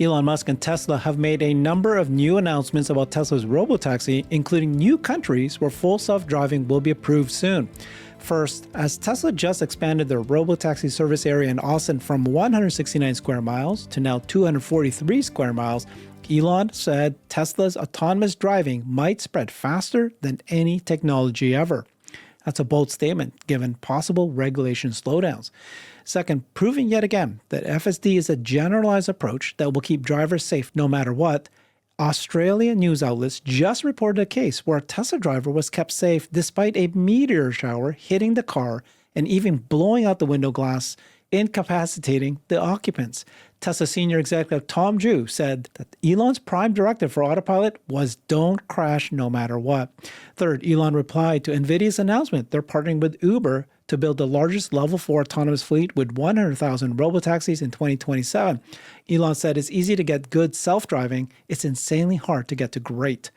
Elon Musk and Tesla have made a number of new announcements about Tesla's Robotaxi, including new countries where full self-driving will be approved soon. First, as Tesla just expanded their Robotaxi service area in Austin from 169 square miles to now 243 square miles, Elon said Tesla's autonomous driving might spread faster than any technology ever. That's a bold statement, given possible regulation slowdowns. Second, proving yet again that FSD is a generalized approach that will keep drivers safe no matter what, Australian news outlets just reported a case where a Tesla driver was kept safe despite a meteor shower hitting the car and even blowing out the window glass, incapacitating the occupants. Tesla senior executive Tom Zhu said that Elon's prime directive for Autopilot was don't crash no matter what. Third, Elon replied to NVIDIA's announcement they're partnering with Uber to build the largest Level 4 autonomous fleet with 100,000 robotaxis in 2027. Elon said it's easy to get good self-driving, it's insanely hard to get to great.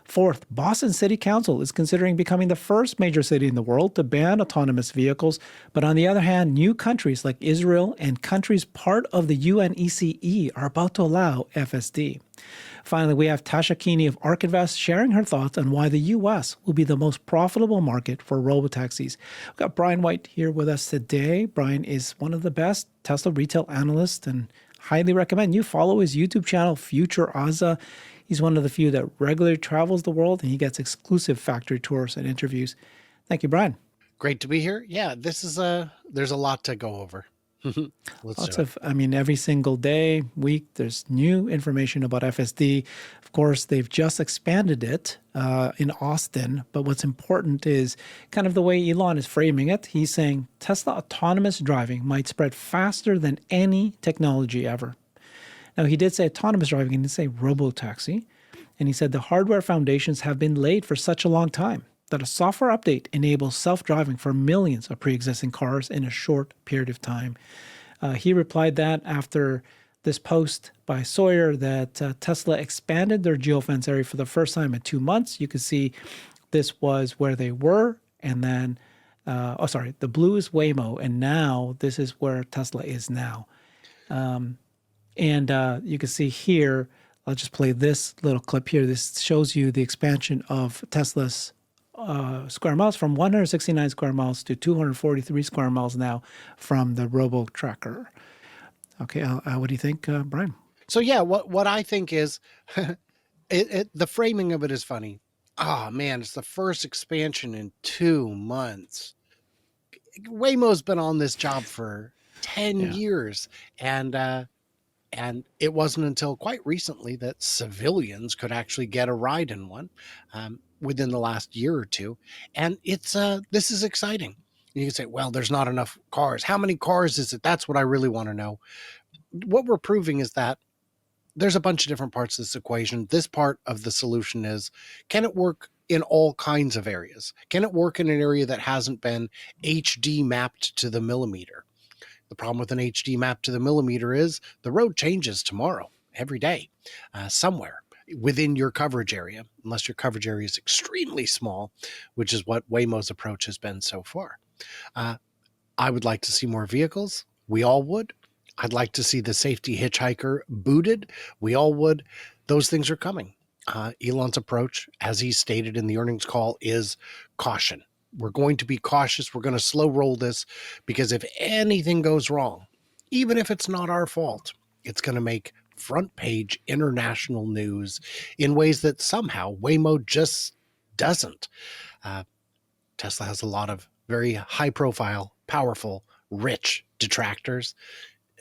Fourth, Boston City Council is considering becoming the first major city in the world to ban autonomous vehicles. But on the other hand, new countries like Israel and countries part of the UNECE are about to allow FSD. Finally, we have Tasha Keeney of ARK Invest sharing her thoughts on why the U.S. will be the most profitable market for robotaxis. We've got Brian White here with us today. Brian is one of the best Tesla retail analysts and highly recommend you follow his YouTube channel, FutureAza. He's one of the few that regularly travels the world, and he gets exclusive factory tours and interviews. Thank you, Brian. Great to be here. Yeah, there's a lot to go over. Every single day, week, there's new information about FSD. Of course, they've just expanded it in Austin. But what's important is kind of the way Elon is framing it. He's saying Tesla autonomous driving might spread faster than any technology ever. Now, he did say autonomous driving, he didn't say robotaxi. And he said the hardware foundations have been laid for such a long time that a software update enables self-driving for millions of pre-existing cars in a short period of time. He replied that after this post by Sawyer that Tesla expanded their geofence area for the first time in 2 months. You can see this was where they were, and then, the blue is Waymo, and now this is where Tesla is now. You can see here, I'll just play this little clip here. This shows you the expansion of Tesla's square miles from 169 square miles to 243 square miles now from the Robo Tracker. Okay, what do you think, Brian? So yeah, what I think is, the framing of it is funny. Oh man, it's the first expansion in 2 months. Waymo's been on this job for 10 years, and it wasn't until quite recently that civilians could actually get a ride in one, within the last year or two. And this is exciting. You can say, well, there's not enough cars. How many cars is it? That's what I really want to know. What we're proving is that there's a bunch of different parts of this equation. This part of the solution is, can it work in all kinds of areas? Can it work in an area that hasn't been HD mapped to the millimeter? The problem with an HD map to the millimeter is the road changes tomorrow, every day, somewhere within your coverage area, unless your coverage area is extremely small, which is what Waymo's approach has been so far. I would like to see more vehicles. We all would. I'd like to see the safety hitchhiker booted. We all would. Those things are coming. Elon's approach, as he stated in the earnings call, is caution. We're going to be cautious. We're going to slow roll this, because if anything goes wrong, even if it's not our fault, it's going to make front page international news in ways that somehow Waymo just doesn't. Tesla has a lot of very high profile, powerful, rich detractors.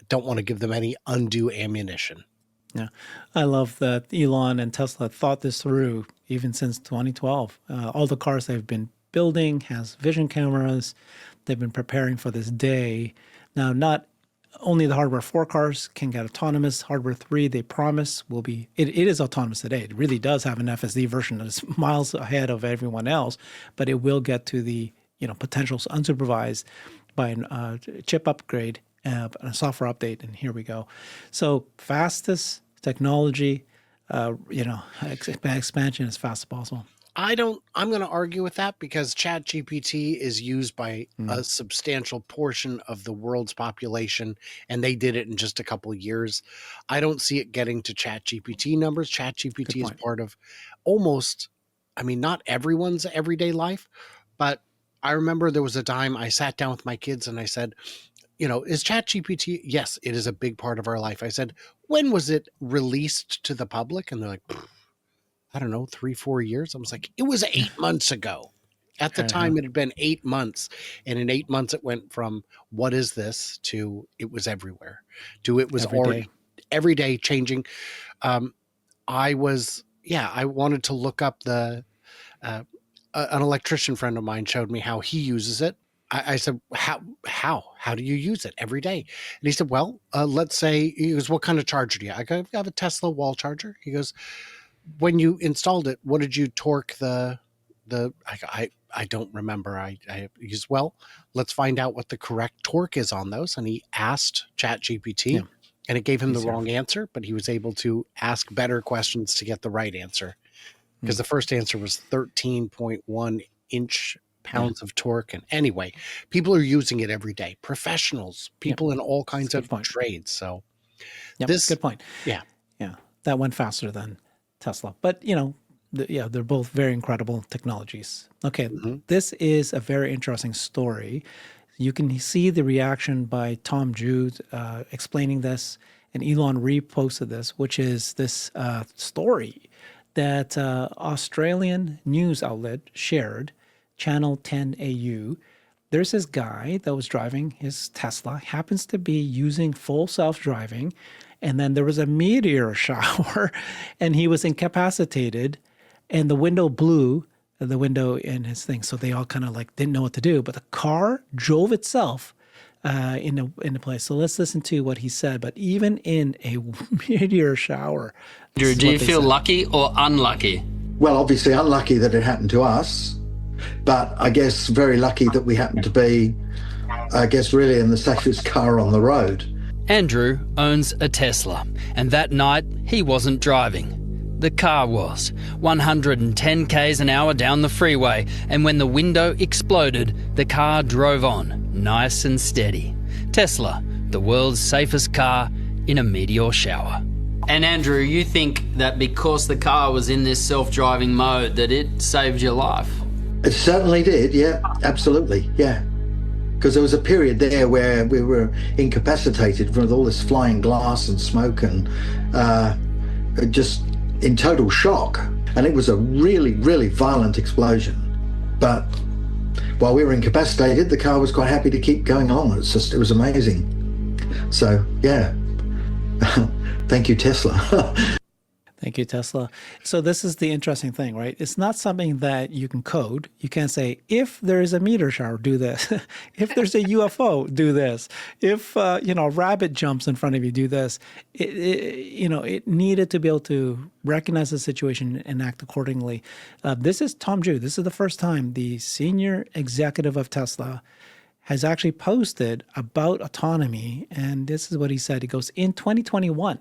Don't want to give them any undue ammunition. Yeah, I love that Elon and Tesla thought this through even since 2012. All the cars they've been building has vision cameras. They've been preparing for this day. Now, not only the hardware 4 cars can get autonomous. Hardware 3, they promise, will be, it is autonomous today. It really does have an FSD version that's miles ahead of everyone else, but it will get to the potential unsupervised by a chip upgrade and a software update, and here we go. So fastest technology, expansion as fast as possible. I'm going to argue with that because ChatGPT is used by a substantial portion of the world's population, and they did it in just a couple of years. I don't see it getting to ChatGPT numbers. Good ChatGPT is point. part of almost, I mean, not everyone's everyday life, but I remember there was a time I sat down with my kids and I said, is ChatGPT? Yes, it is a big part of our life. I said, when was it released to the public? And they're like, I don't know, 3, 4 years. I was like, it was 8 months ago. At the time, it had been 8 months. And in 8 months, it went from what is this to it was everywhere to it was Every already day. every day changing. I wanted to look up an electrician friend of mine showed me how he uses it. I said, how do you use it every day? And he said, well, let's say, he goes, what kind of charger do you have? I go, I have a Tesla wall charger. He goes, when you installed it, what did you torque I don't remember. I used, well, let's find out what the correct torque is on those. And he asked Yeah. ChatGPT and it gave him the Easier. wrong answer, but he was able to ask better questions to get the right answer. Because the first answer was 13.1 inch pounds of torque. And anyway, people are using it every day. Professionals, Yep. people in all That's a kinds good of point. trades. So Yep. this, Good point. yeah. Yeah. That went faster than Tesla. But, they're both very incredible technologies. Okay. Mhm. This is a very interesting story. You can see the reaction by Tom Jude explaining this, and Elon reposted this, which is this story that Australian news outlet shared, Channel 10 AU. There's this guy that was driving his Tesla, happens to be using full self-driving, and then there was a meteor shower, and he was incapacitated, and the window blew, the window in his thing. So they all kind of like didn't know what to do, but the car drove itself into place. So let's listen to what he said. But even in a meteor shower, Andrew, do you feel lucky or unlucky? Well, obviously unlucky that it happened to us, but I guess very lucky that we happened to be, I guess, really in the safest car on the road. Andrew owns a Tesla, and that night he wasn't driving. The car was 110 k's an hour down the freeway, and when the window exploded, the car drove on, nice and steady. Tesla, the world's safest car in a meteor shower. And Andrew, you think that because the car was in this self-driving mode that it saved your life? It certainly did, yeah, absolutely, yeah. Because there was a period there where we were incapacitated with all this flying glass and smoke and just in total shock. And it was a really, really violent explosion. But while we were incapacitated, the car was quite happy to keep going on. It was amazing. So, yeah. Thank you, Tesla. Thank you, Tesla. So this is the interesting thing, right? It's not something that you can code. You can't say, if there is a meteor shower, do this. If there's a UFO, do this. If, a rabbit jumps in front of you, do this. It needed to be able to recognize the situation and act accordingly. This is Tom Jude. This is the first time the senior executive of Tesla has actually posted about autonomy. And this is what he said. He goes, in 2021,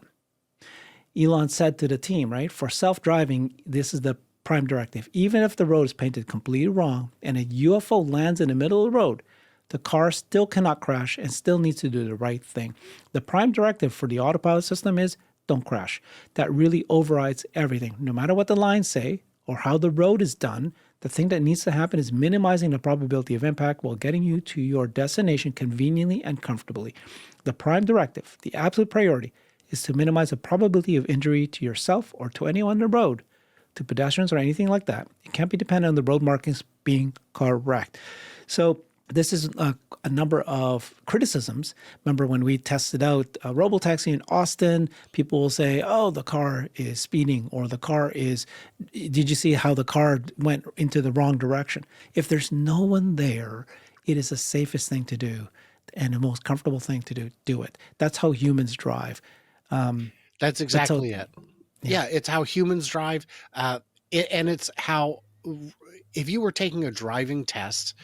Elon said to the team, right, for self-driving, this is the prime directive. Even if the road is painted completely wrong and a UFO lands in the middle of the road, the car still cannot crash and still needs to do the right thing. The prime directive for the autopilot system is don't crash. That really overrides everything. No matter what the lines say or how the road is done, the thing that needs to happen is minimizing the probability of impact while getting you to your destination conveniently and comfortably. The prime directive, the absolute priority, is to minimize the probability of injury to yourself or to anyone on the road, to pedestrians or anything like that. It can't be dependent on the road markings being correct. So this is a number of criticisms. Remember when we tested out a Robotaxi in Austin, people will say, oh, the car is speeding, or the car is, did you see how the car went into the wrong direction? If there's no one there, it is the safest thing to do and the most comfortable thing to do it. That's how humans drive. That's exactly it. Yeah, it's how humans drive. And it's how, if you were taking a driving test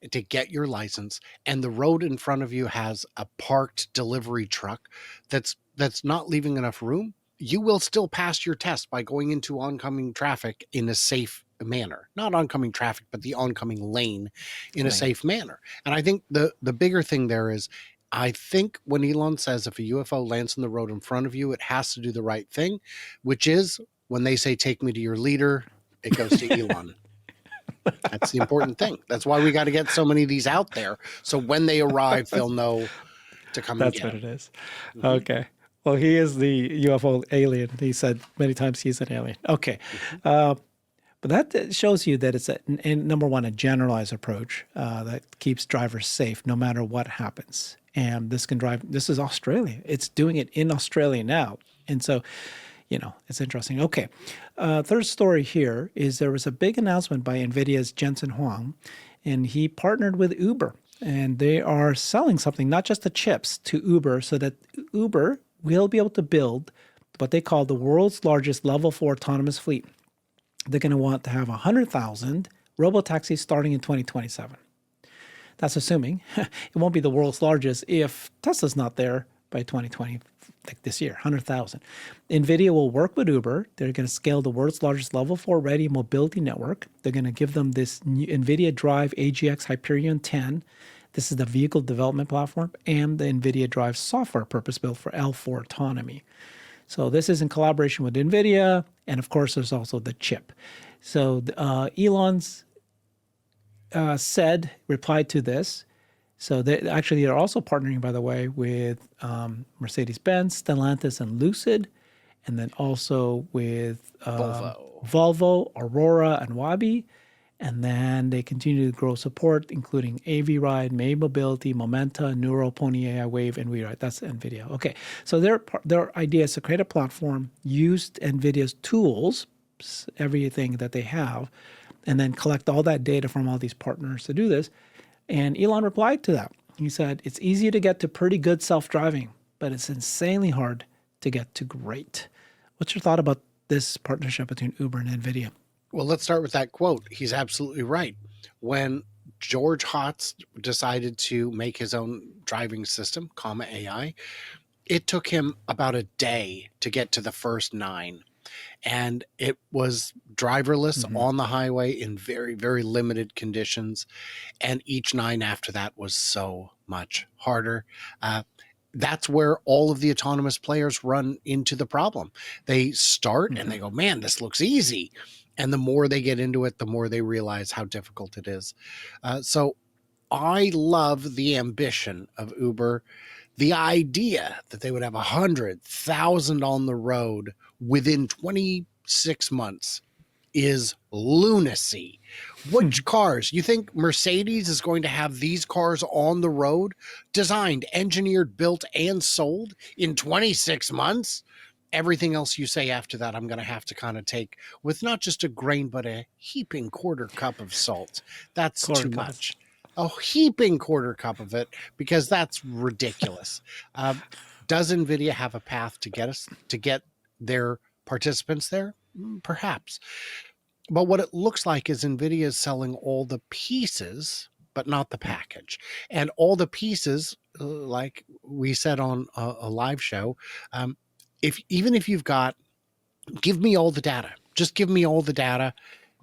to get your license and the road in front of you has a parked delivery truck that's not leaving enough room, you will still pass your test by going into oncoming traffic in a safe manner, not oncoming traffic, but the oncoming lane in a safe manner. And I think the bigger thing there is, I think when Elon says if a UFO lands on the road in front of you, it has to do the right thing, which is when they say, take me to your leader, it goes to Elon. That's the important thing. That's why we got to get so many of these out there. So when they arrive, they'll know to come and That's get what them. it is. Okay. Well, he is the UFO alien. He said many times he's an alien. Okay. But that shows you that it's, number one, a generalized approach that keeps drivers safe no matter what happens. And this is Australia. It's doing it in Australia now. And so, it's interesting. Okay. Third story here is there was a big announcement by NVIDIA's Jensen Huang, and he partnered with Uber. And they are selling something, not just the chips, to Uber so that Uber will be able to build what they call the world's largest level 4 autonomous fleet. They're going to want to have 100,000 robotaxis starting in 2027. That's assuming it won't be the world's largest if Tesla's not there by 2020, like this year, 100,000. NVIDIA will work with Uber. They're going to scale the world's largest level 4 ready mobility network. They're going to give them this new NVIDIA Drive AGX Hyperion 10. This is the vehicle development platform and the NVIDIA Drive software purpose-built for L4 autonomy. So this is in collaboration with NVIDIA, and of course, there's also the chip. So Elon's replied to this. So they're also partnering, by the way, with Mercedes-Benz, Stellantis, and Lucid, and then also with Volvo, Aurora, and Waabi. And then they continue to grow support, including AV Ride, May Mobility, Momenta, Neuro, Pony AI Wave, and WeRide. That's NVIDIA. Okay, so their idea is to create a platform, use NVIDIA's tools, everything that they have, and then collect all that data from all these partners to do this. And Elon replied to that. He said, it's easy to get to pretty good self-driving, but it's insanely hard to get to great. What's your thought about this partnership between Uber and NVIDIA? Well, let's start with that quote. He's absolutely right. When George Hotz decided to make his own driving system, AI, it took him about a day to get to the first 9. And it was driverless on the highway in very, very limited conditions. And each 9 after that was so much harder. That's where all of the autonomous players run into the problem. They start and they go, man, this looks easy. And the more they get into it, the more they realize how difficult it is. So I love the ambition of Uber. The idea that they would have 100,000 on the road within 26 months is lunacy. Which cars? You think Mercedes is going to have these cars on the road, designed, engineered, built, and sold in 26 months? Everything else you say after that, I'm going to have to kind of take with not just a grain, but a heaping quarter cup of salt. That's too much. A heaping quarter cup of it, because that's ridiculous. Does NVIDIA have a path to get their participants there? Perhaps. But what it looks like is NVIDIA is selling all the pieces, but not the package. And all the pieces, like we said on a live show, even if you've got, give me all the data, just give me all the data,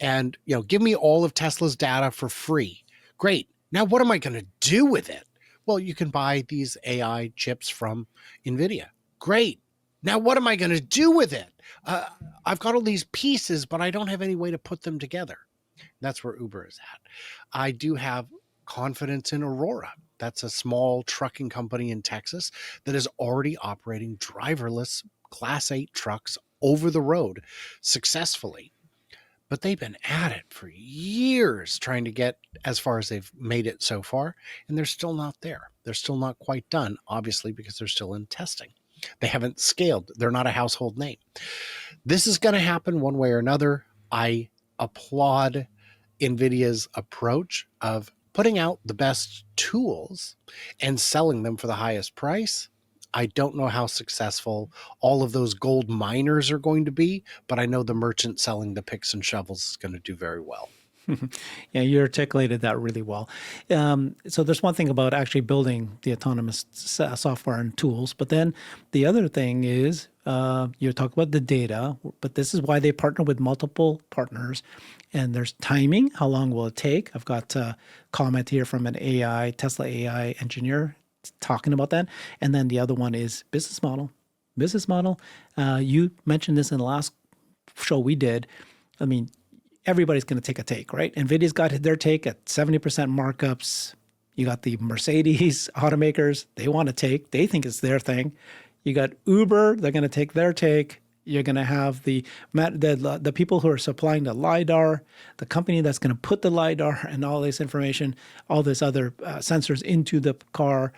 and give me all of Tesla's data for free. Great. Now, what am I going to do with it? Well, you can buy these AI chips from NVIDIA. Great. Now, what am I going to do with it? I've got all these pieces, but I don't have any way to put them together. That's where Uber is at. I do have confidence in Aurora. That's a small trucking company in Texas that is already operating driverless Class 8 trucks over the road successfully. But they've been at it for years trying to get as far as they've made it so far, and they're still not there. They're still not quite done, obviously, because they're still in testing. They haven't scaled. They're not a household name. This is going to happen one way or another. I applaud NVIDIA's approach of putting out the best tools and selling them for the highest price. I don't know how successful all of those gold miners are going to be, but I know the merchant selling the picks and shovels is going to do very well. Yeah, you articulated that really well. So there's one thing about actually building the autonomous software and tools, but then the other thing is you talk about the data, but this is why they partner with multiple partners. And there's timing. How long will it take? I've got a comment here from an Tesla AI engineer talking about that. And then the other one is business model. Business model. You mentioned this in the last show we did. I mean, everybody's going to take a take, right? NVIDIA's got their take at 70% markups. You got the Mercedes automakers. They want to take. They think it's their thing. You got Uber. They're going to take their take. You're going to have the people who are supplying the LiDAR, the company that's going to put the LiDAR and all this information, all this other sensors into the car.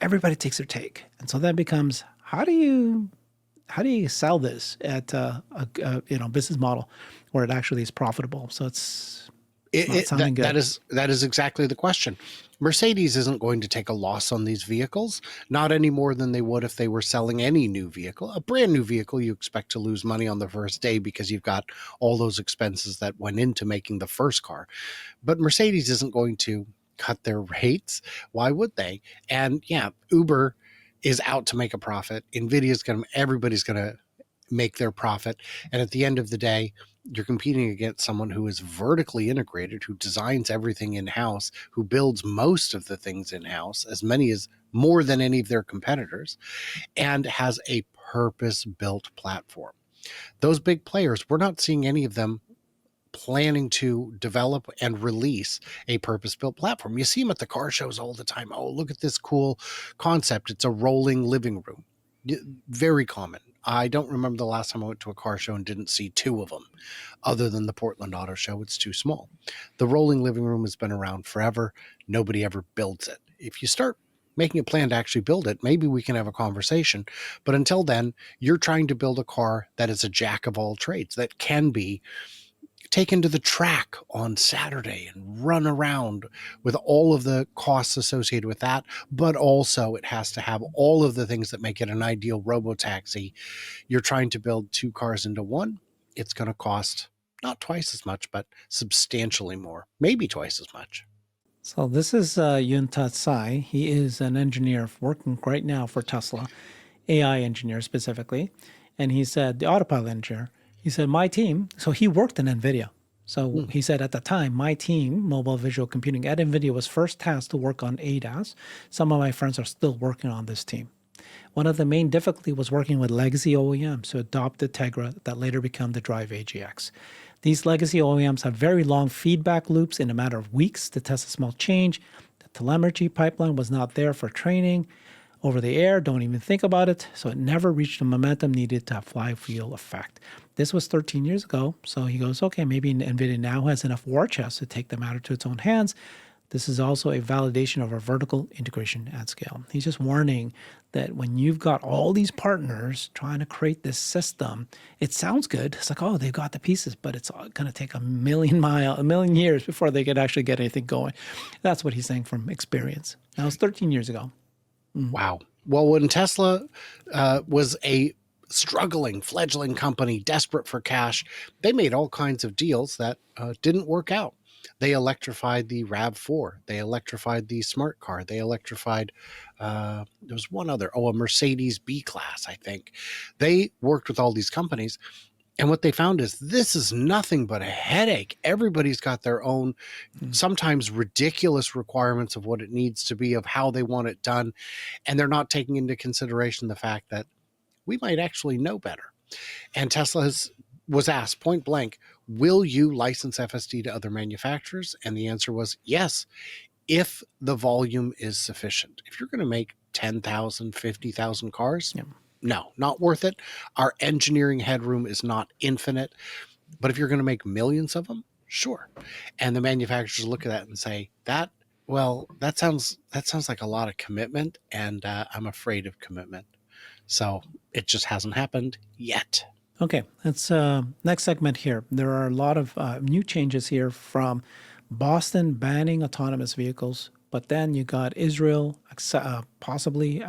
Everybody takes their take. And so that becomes, how do you sell this at a business model where it actually is profitable? So it's not sounding good. That is exactly the question. Mercedes isn't going to take a loss on these vehicles, not any more than they would if they were selling any new vehicle. A brand new vehicle, you expect to lose money on the first day because you've got all those expenses that went into making the first car. But Mercedes isn't going to cut their rates. Why would they? And yeah, Uber is out to make a profit. Everybody's going to make their profit. And at the end of the day, you're competing against someone who is vertically integrated, who designs everything in-house, who builds most of the things in-house, more than any of their competitors, and has a purpose-built platform. Those big players, we're not seeing any of them planning to develop and release a purpose-built platform. You see them at the car shows all the time. Oh, look at this cool concept. It's a rolling living room. Very common. I don't remember the last time I went to a car show and didn't see two of them. Other than the Portland Auto Show, it's too small. The rolling living room has been around forever. Nobody ever builds it. If you start making a plan to actually build it, maybe we can have a conversation. But until then, you're trying to build a car that is a jack of all trades, that can be taken to the track on Saturday and run around with all of the costs associated with that. But also it has to have all of the things that make it an ideal robotaxi. You're trying to build two cars into one. It's going to cost not twice as much, but substantially more, maybe twice as much. So this is Yuntat Tsai. He is an engineer working right now for Tesla, AI engineer specifically. And he said, the autopilot engineer, he said, my team, so he worked in NVIDIA. So he said at the time, my team, mobile visual computing at NVIDIA, was first tasked to work on ADAS. Some of my friends are still working on this team. One of the main difficulty was working with legacy OEMs who adopted Tegra that later became the Drive AGX. These legacy OEMs have very long feedback loops in a matter of weeks to test a small change. The telemetry pipeline was not there for training. Over the air, don't even think about it. So it never reached the momentum needed to have flywheel effect. This was 13 years ago. So he goes, okay, maybe NVIDIA now has enough war chest to take the matter to its own hands. This is also a validation of our vertical integration at scale. He's just warning that when you've got all these partners trying to create this system, it sounds good. It's like, oh, they've got the pieces, but it's going to take a million years before they could actually get anything going. That's what he's saying from experience. That was 13 years ago. Wow. Well, when Tesla was a struggling, fledgling company, desperate for cash, they made all kinds of deals that didn't work out. They electrified the RAV4. They electrified the smart car. They electrified, there was one other, a Mercedes B-Class, I think. They worked with all these companies. And what they found is this is nothing but a headache. Everybody's got their own, sometimes ridiculous requirements of what it needs to be, of how they want it done. And they're not taking into consideration the fact that we might actually know better. And Tesla was asked point blank, will you license FSD to other manufacturers? And the answer was yes, if the volume is sufficient. If you're going to make 10,000, 50,000 cars, no, not worth it. Our engineering headroom is not infinite. But if you're going to make millions of them, sure. And the manufacturers look at that and say, that sounds like a lot of commitment, and I'm afraid of commitment. So it just hasn't happened yet. Okay, that's next segment here. There are a lot of new changes here from Boston banning autonomous vehicles, but then you got Israel possibly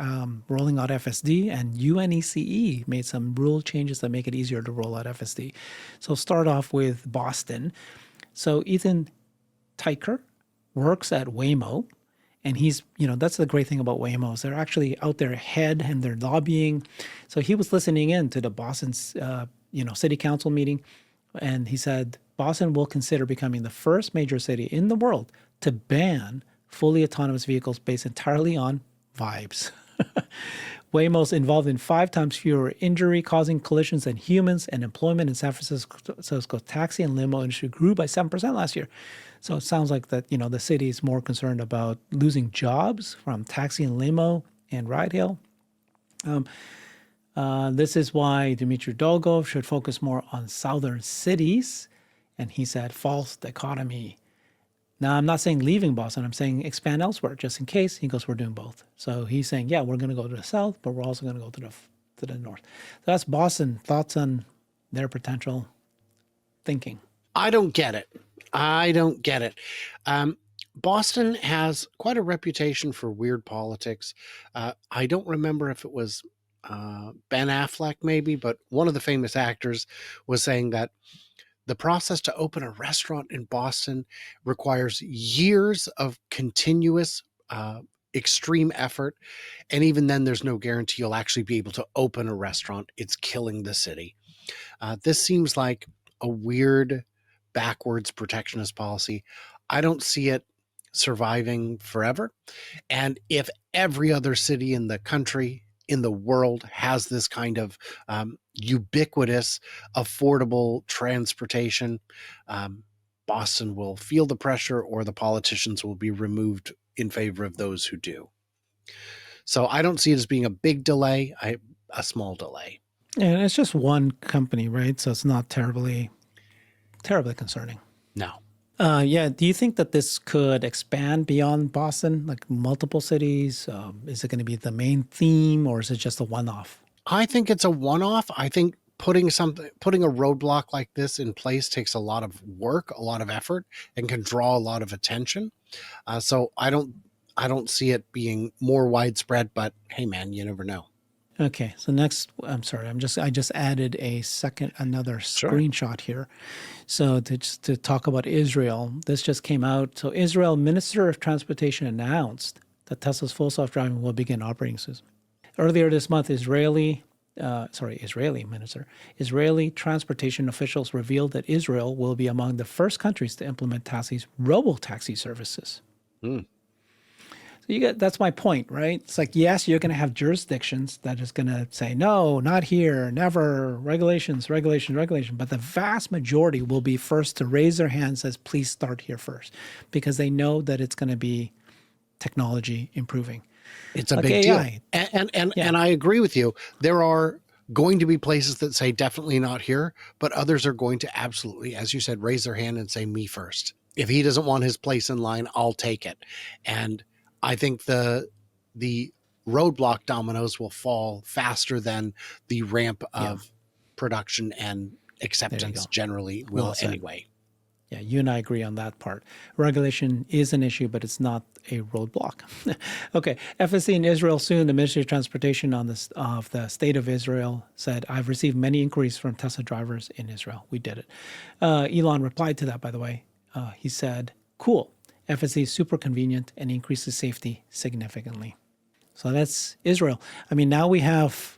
rolling out FSD, and UNECE made some rule changes that make it easier to roll out FSD. So start off with Boston. So Ethan Tyker works at Waymo, and he's, that's the great thing about Waymo is they're actually out there ahead and they're lobbying. So he was listening in to the Boston's, city council meeting, and he said Boston will consider becoming the first major city in the world to ban fully autonomous vehicles based entirely on vibes. Waymo's involved in 5 times fewer injury-causing collisions than humans, and employment in San Francisco taxi and limo industry grew by 7% last year. So it sounds like that, the city is more concerned about losing jobs from taxi and limo and ride hail. This is why Dmitry Dolgov should focus more on southern cities. And he said, false dichotomy. Now, I'm not saying leaving Boston. I'm saying expand elsewhere, just in case. He goes, we're doing both. So he's saying, yeah, we're going to go to the south, but we're also going to go to the north. So that's Boston. Thoughts on their potential thinking? I don't get it. Boston has quite a reputation for weird politics. I don't remember if it was Ben Affleck maybe, but one of the famous actors was saying that the process to open a restaurant in Boston requires years of continuous extreme effort. And even then, there's no guarantee you'll actually be able to open a restaurant. It's killing the city. This seems like a weird, backwards protectionist policy. I don't see it surviving forever. And if every other city in the country, in the world, has this kind of ubiquitous, affordable transportation, Boston will feel the pressure, or the politicians will be removed in favor of those who do. So I don't see it as being a big delay, a small delay. And it's just one company, right? So it's not terribly concerning. No. Do you think that this could expand beyond Boston, like multiple cities? Is it going to be the main theme, or is it just a one-off? I think it's a one-off. I think putting a roadblock like this in place takes a lot of work, a lot of effort, and can draw a lot of attention. So I don't see it being more widespread, but hey man, you never know. Okay, so next, I'm sorry, I just added another screenshot here. So to talk about Israel, this just came out. So Israel Minister of Transportation announced that Tesla's full self-driving will begin operating soon. Earlier this month, Israeli transportation officials revealed that Israel will be among the first countries to implement Tesla's Robotaxi services. So that's my point, right? It's like, yes, you're going to have jurisdictions that is going to say, no, not here, never, regulations. But the vast majority will be first to raise their hand and says, please start here first, because they know that it's going to be technology improving. It's a big AI. Deal. And I agree with you. There are going to be places that say definitely not here, but others are going to absolutely, as you said, raise their hand and say me first. If he doesn't want his place in line, I'll take it. And I think the roadblock dominoes will fall faster than the ramp of production and acceptance generally will anyway. Yeah, you and I agree on that part. Regulation is an issue, but it's not a roadblock. Okay, FSD in Israel soon. The Ministry of Transportation of the State of Israel said, I've received many inquiries from Tesla drivers in Israel. We did it. Elon replied to that, by the way. He said, cool. FSD is super convenient and increases safety significantly. So that's Israel. I mean, now we have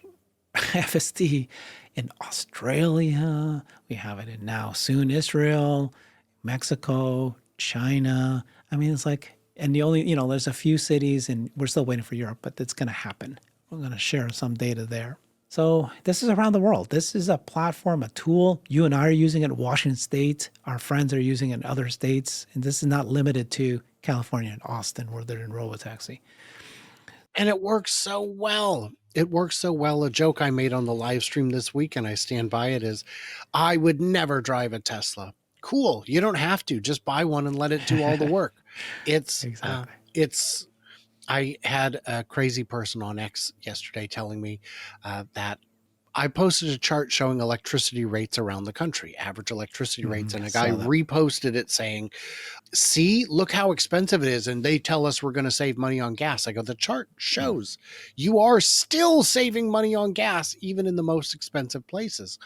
FSD in Australia. We have it in now soon Israel, Mexico, China. I mean, it's like, and the only, there's a few cities, and we're still waiting for Europe, but it's going to happen. We're going to share some data there. So this is around the world. This is a platform, a tool. You and I are using it in Washington State. Our friends are using it in other states. And this is not limited to California and Austin, where they're in Robotaxi. And it works so well. A joke I made on the live stream this week, and I stand by it, is I would never drive a Tesla. Cool. You don't have to. Just buy one and let it do all the work. I had a crazy person on X yesterday telling me that I posted a chart showing electricity rates around the country, average electricity rates, and a guy reposted it saying, see, look how expensive it is, and they tell us we're going to save money on gas. I go, the chart shows you are still saving money on gas, even in the most expensive places.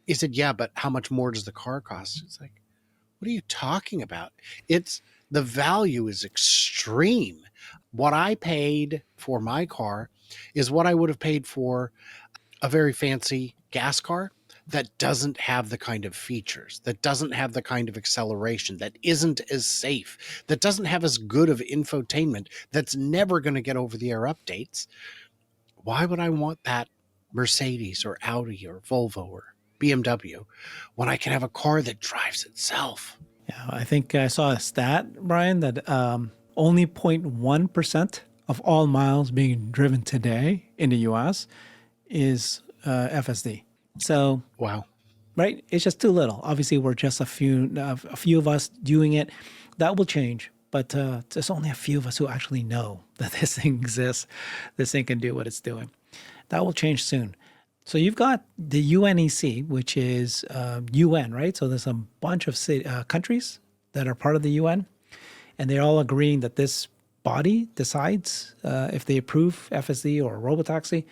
He said, yeah, but how much more does the car cost? It's like, What are you talking about? The value is extreme. What I paid for my car is what I would have paid for a very fancy gas car that doesn't have the kind of features, that doesn't have the kind of acceleration, that isn't as safe, that doesn't have as good of infotainment, that's never going to get over the air updates. Why would I want that Mercedes or Audi or Volvo or BMW when I can have a car that drives itself? Yeah, I think I saw a stat, Brian, that only 0.1% of all miles being driven today in the US is FSD. So, Wow. right, it's just too little. Obviously, we're just a few of us doing it. That will change, but there's only a few of us who actually know that this thing exists. This thing can do what it's doing. That will change soon. So you've got the UNEC, which is UN, right? So there's a bunch of countries that are part of the UN, and they're all agreeing that this body decides if they approve FSD or Robotaxi.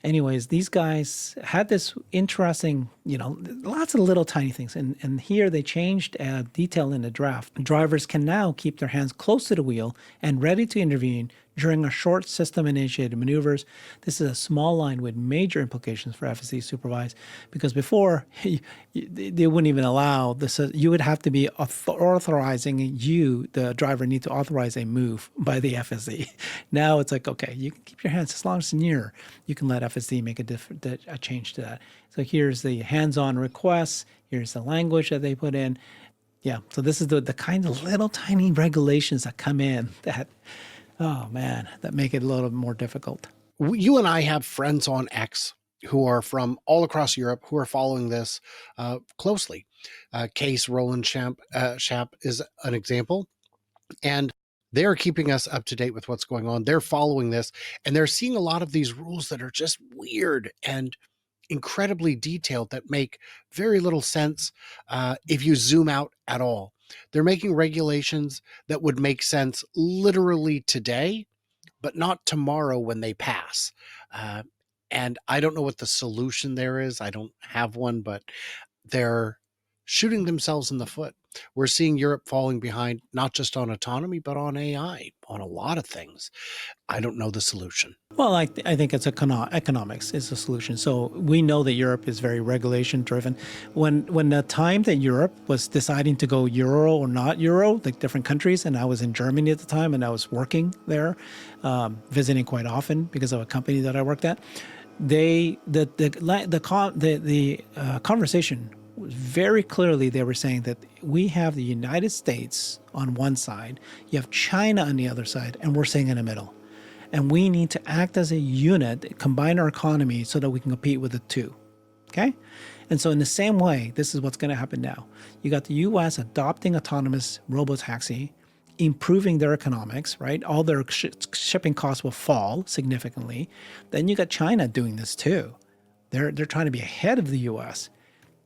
Anyways, these guys had this interesting, lots of little tiny things. And here they changed a detail in the draft. Drivers can now keep their hands close to the wheel and ready to intervene during a short system-initiated maneuvers. This is a small line with major implications for FSD supervised, because before they wouldn't even allow this. You would have to be authorizing the driver, need to authorize a move by the FSD. Now it's like, okay, you can keep your hands as long as it's near. You can let FSD make a change to that. So here's the hands-on requests. Here's the language that they put in. Yeah, so this is the kind of little tiny regulations that come in that, oh man, that make it a little more difficult. You and I have friends on X who are from all across Europe who are following this closely. Case Roland Schaap is an example. And they're keeping us up to date with what's going on. They're following this, and they're seeing a lot of these rules that are just weird and incredibly detailed that make very little sense if you zoom out at all. They're making regulations that would make sense literally today, but not tomorrow when they pass. And I don't know what the solution there is. I don't have one, but they're shooting themselves in the foot. We're seeing Europe falling behind, not just on autonomy, but on AI, on a lot of things. I don't know the solution. Well, I think it's economics is the solution. So we know that Europe is very regulation driven. When the time that Europe was deciding to go Euro or not Euro, like different countries, and I was in Germany at the time, and I was working there, visiting quite often because of a company that I worked at. The conversation was very clearly, they were saying that we have the United States on one side, you have China on the other side, and we're staying in the middle. And we need to act as a unit, combine our economy so that we can compete with the two. Okay? And so in the same way, this is what's going to happen now. You got the US adopting autonomous robotaxi, improving their economics, right? All their shipping costs will fall significantly. Then you got China doing this too. They're trying to be ahead of the US.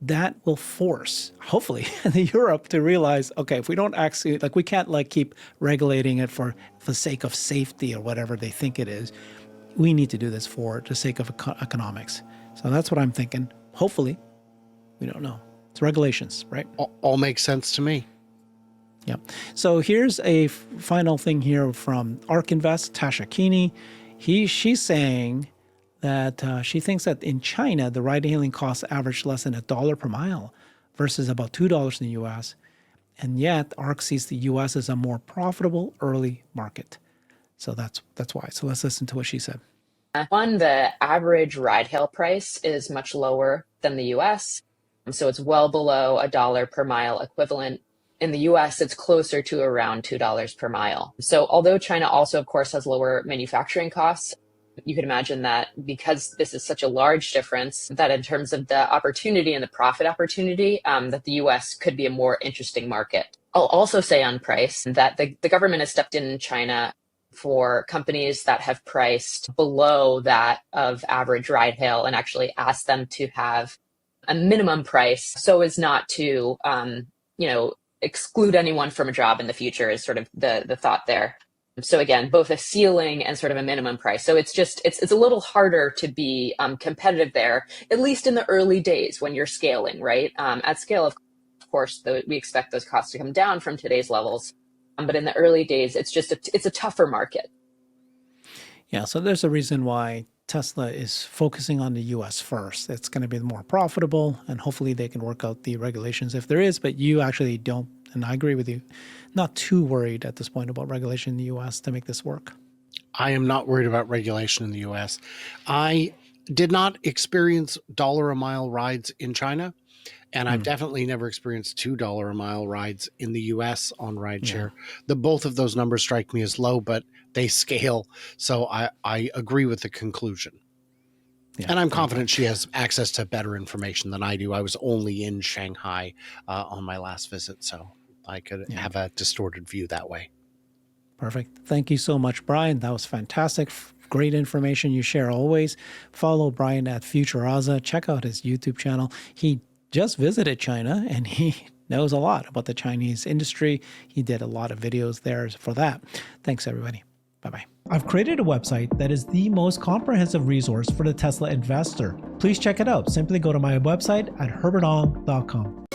That will force, hopefully, the Europe to realize, okay, if we don't actually, we can't keep regulating it for the sake of safety or whatever they think it is. We need to do this for the sake of economics. So that's what I'm thinking. Hopefully, we don't know. It's regulations, right? All makes sense to me. Yeah. So here's a final thing here from ARK Invest, Tasha Keeney. She's saying that she thinks that in China, the ride-hailing costs average less than $1 per mile versus about $2 in the U.S. And yet, ARK sees the U.S. as a more profitable early market. So that's why. So let's listen to what she said. One, the average ride-hail price is much lower than the U.S. So it's well below $1 per mile equivalent. In the US, it's closer to around $2 per mile. So although China also, of course, has lower manufacturing costs, you can imagine that because this is such a large difference, that in terms of the opportunity and the profit opportunity, that the US could be a more interesting market. I'll also say on price that the government has stepped in China for companies that have priced below that of average ride hail and actually asked them to have a minimum price so as not to, exclude anyone from a job in the future is sort of the thought there. So again, both a ceiling and sort of a minimum price. So it's a little harder to be competitive there, at least in the early days when you're scaling, right? At scale, of Of course, we expect those costs to come down from today's levels. But in the early days, it's a tougher market. Yeah, so there's a reason why Tesla is focusing on the US first. It's going to be more profitable, and hopefully they can work out the regulations if there is, but you actually don't, and I agree with you, not too worried at this point about regulation in the US to make this work. I am not worried about regulation in the US. I did not experience dollar a mile rides in China, and I've definitely never experienced $2 a mile rides in the US on rideshare. Both of those numbers strike me as low, but they scale. So I agree with the conclusion. Yeah, and I'm confident she has access to better information than I do. I was only in Shanghai on my last visit, so I could have a distorted view that way. Perfect. Thank you so much, Brian. That was fantastic. Great information you share always. Follow Brian at FutureAza. Check out his YouTube channel. He just visited China and he knows a lot about the Chinese industry. He did a lot of videos there for that. Thanks, everybody. Bye-bye. I've created a website that is the most comprehensive resource for the Tesla investor. Please check it out. Simply go to my website at herbertong.com.